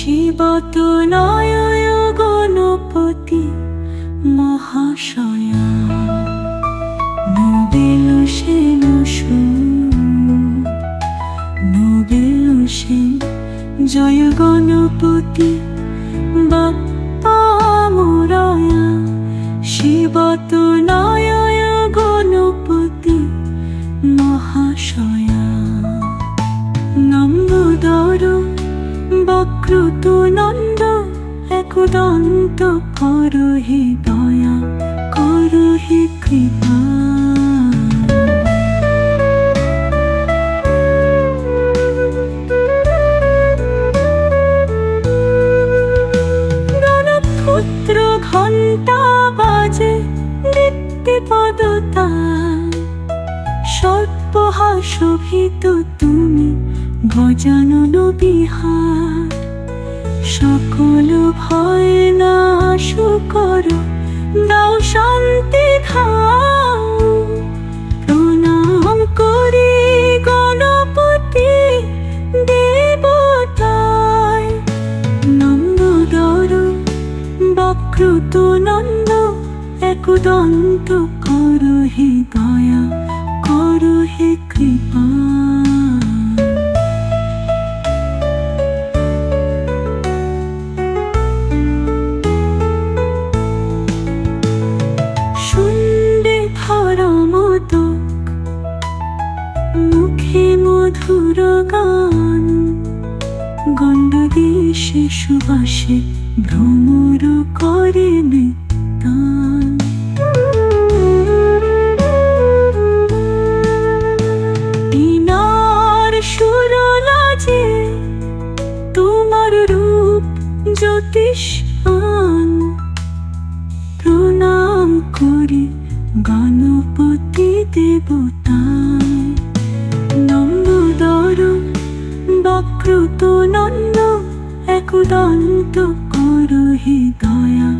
শিবতনয় Ganapati মহাশয়া Nobel Sen Nobel Sen জয় গণপতি বাপ্পা মোরয়া শিবতনয় গণপতি মহাশয়া নম্বদর বক্রত নন্দ একদন্ত করো হে দয়া করো হে কৃপা গণপুত্র ঘণ্টা বাজে নিত্যপদতা সর্বহাসভিত তুমি গজানন বিহার সকল ভয় নাশু করো দাও শান্তি খাও প্রণাম করি গণপতি দেবতায় নম্বদর বক্রত নন্দ একদন্ত করো হে দয়া করো হে কৃপা মুখে মধুর গান গন্ধদেশে সুবাসে ভ্রমর করে নিতান দিনার সুরলাজে তোমার রূপ জ্যোতিষান প্রণাম করি গণপতি দেবতায় নম্বদর বক্রত নন্দ একদন্ত করো হে দয়া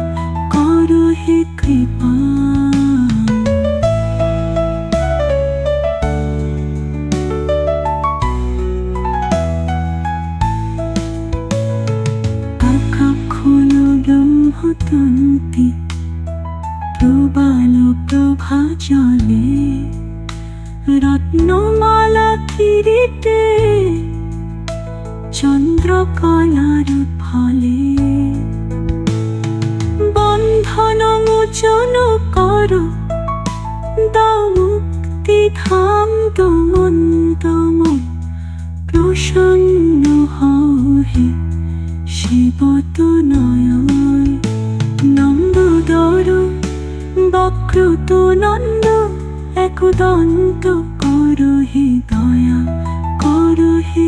করো হে কৃপা আকাক্ষণ ব্রহ্মতন্তি প্রবাল প্রভা জলে রত্নমালা কিরিটে চন্দ্রকলার ফলে বন্ধন মোচন করো দাও মুক্তি ধাম দমন্তম প্রসন্ন হও হে শিবতনয় নম্বদর বক্রত নন্দ একদন্ত করো হে দয়া করো হে